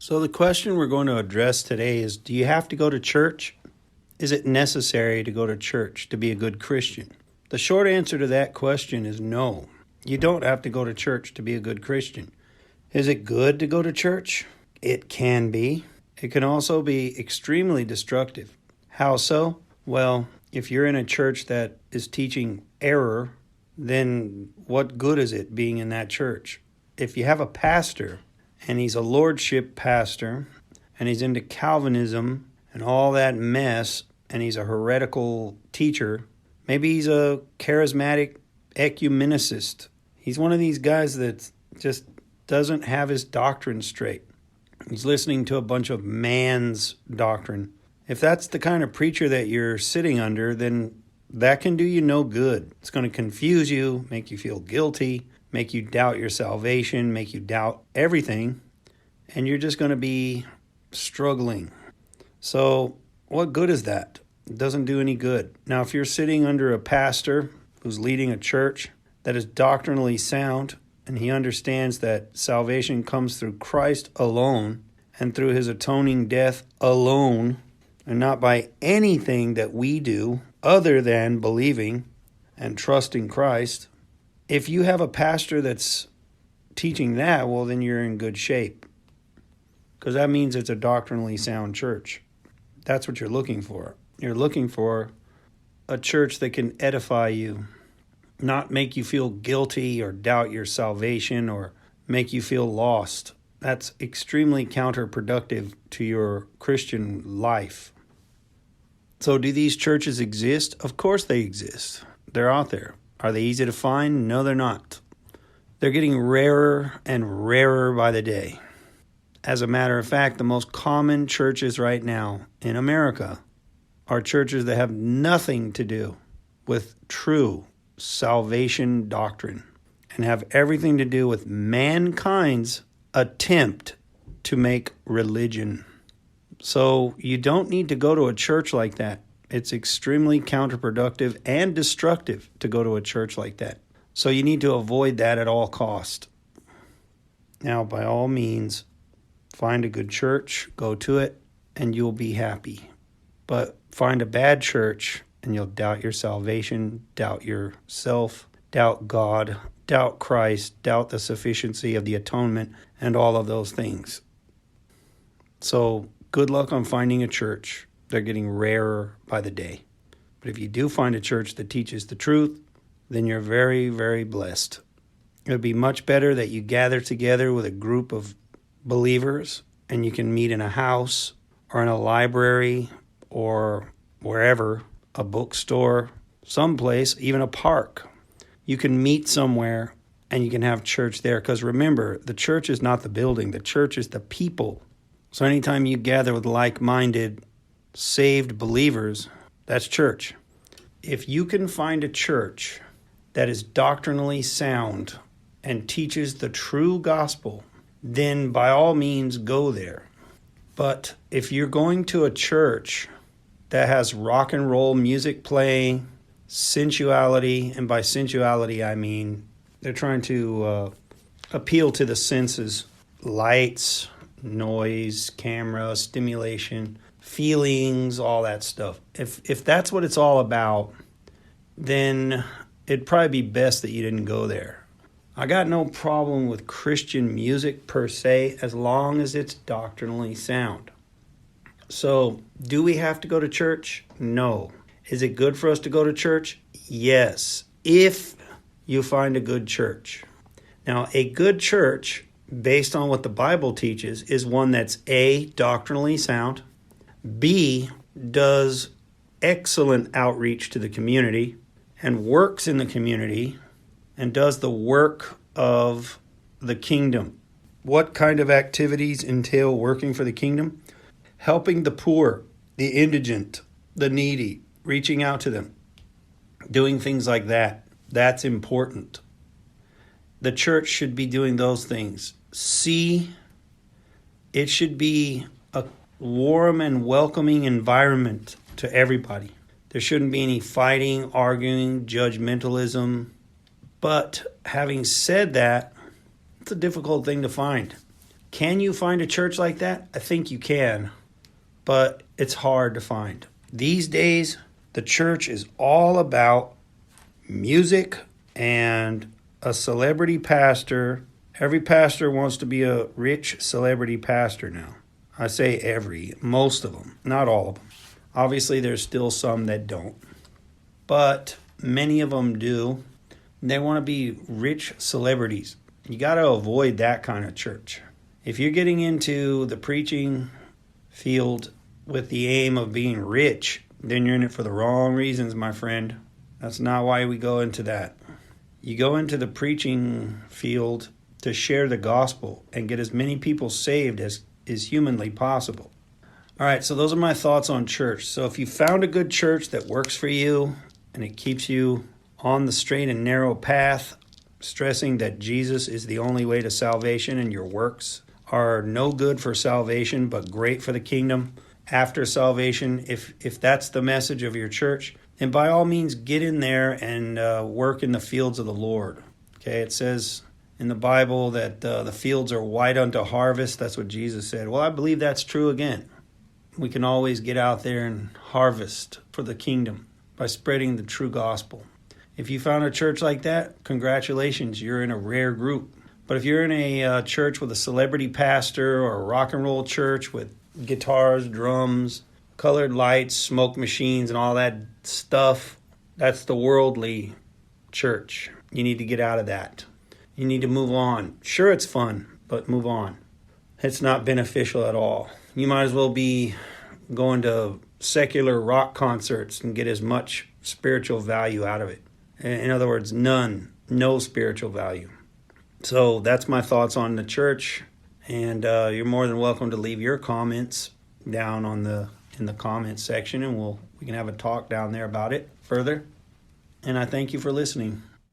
So, the question we're going to address today is, do you have to go to church? Is it necessary to go to church to be a good Christian? The short answer to that question is no. You don't have to go to church to be a good Christian. Is it good to go to church? It can be. It can also be extremely destructive. How so? Well, if you're in a church that is teaching error, then what good is it being in that church? If you have a pastor and he's a lordship pastor and he's into Calvinism and all that mess, and he's a heretical teacher, maybe he's a charismatic ecumenicist. He's one of these guys that just doesn't have his doctrine straight. He's listening to a bunch of man's doctrine. If that's the kind of preacher that you're sitting under, then that can do you no good. It's going to confuse you, make you feel guilty, make you doubt your salvation, make you doubt everything, and you're just going to be struggling. So what good is that? It doesn't do any good. Now, if you're sitting under a pastor who's leading a church that is doctrinally sound, and he understands that salvation comes through Christ alone and through his atoning death alone, and not by anything that we do other than believing and trusting Christ, if you have a pastor that's teaching that, well, then you're in good shape. Because that means it's a doctrinally sound church. That's what you're looking for. You're looking for a church that can edify you, not make you feel guilty or doubt your salvation or make you feel lost. That's extremely counterproductive to your Christian life. So do these churches exist? Of course they exist. They're out there. Are they easy to find? No, they're not. They're getting rarer and rarer by the day. As a matter of fact, the most common churches right now in America are churches that have nothing to do with true salvation doctrine and have everything to do with mankind's attempt to make religion. So you don't need to go to a church like that. It's extremely counterproductive and destructive to go to a church like that. So you need to avoid that at all cost. Now, by all means, find a good church, go to it, and you'll be happy. But find a bad church, and you'll doubt your salvation, doubt yourself, doubt God, doubt Christ, doubt the sufficiency of the atonement, and all of those things. So good luck on finding a church. They're getting rarer by the day. But if you do find a church that teaches the truth, then you're very, very blessed. It would be much better that you gather together with a group of believers and you can meet in a house or in a library or wherever, a bookstore, someplace, even a park. You can meet somewhere and you can have church there. Because remember, the church is not the building. The church is the people. So anytime you gather with like-minded, saved believers, that's church. If you can find a church that is doctrinally sound and teaches the true gospel, then by all means go there. But if you're going to a church that has rock and roll music playing, sensuality, and by sensuality I mean they're trying to appeal to the senses, lights, noise, camera, stimulation, feelings, all that stuff. If that's what it's all about, then it'd probably be best that you didn't go there. I got no problem with Christian music per se, as long as it's doctrinally sound. So, do we have to go to church? No. Is it good for us to go to church? Yes, if you find a good church. Now, a good church, based on what the Bible teaches, is one that's A, doctrinally sound, B, does excellent outreach to the community and works in the community and does the work of the kingdom. What kind of activities entail working for the kingdom? Helping the poor, the indigent, the needy, reaching out to them, doing things like that. That's important. The church should be doing those things. C, it should be a warm and welcoming environment to everybody. There shouldn't be any fighting, arguing, judgmentalism. But having said that, it's a difficult thing to find. Can you find a church like that? I think you can, but it's hard to find. These days, the church is all about music and a celebrity pastor. Every pastor wants to be a rich celebrity pastor now. I say most of them, not all of them. Obviously, there's still some that don't, but many of them do. They want to be rich celebrities. You got to avoid that kind of church. If you're getting into the preaching field with the aim of being rich, then you're in it for the wrong reasons, my friend. That's not why we go into that. You go into the preaching field to share the gospel and get as many people saved as is humanly possible. All right, so those are my thoughts on church. So if you found a good church that works for you and it keeps you on the straight and narrow path, stressing that Jesus is the only way to salvation and your works are no good for salvation but great for the kingdom after salvation, if that's the message of your church, then by all means get in there and work in the fields of the Lord. Okay, it says in the Bible that the fields are white unto harvest. That's what Jesus said. Well, I believe that's true again. We can always get out there and harvest for the kingdom by spreading the true gospel. If you found a church like that, congratulations, you're in a rare group. But if you're in a church with a celebrity pastor or a rock and roll church with guitars, drums, colored lights, smoke machines, and all that stuff, that's the worldly church. You need to get out of that. You need to move on. Sure, it's fun, but move on. It's not beneficial at all. You might as well be going to secular rock concerts and get as much spiritual value out of it. In other words, no spiritual value. So that's my thoughts on the church, and you're more than welcome to leave your comments down in the comments section, and we can have a talk down there about it further. And I thank you for listening.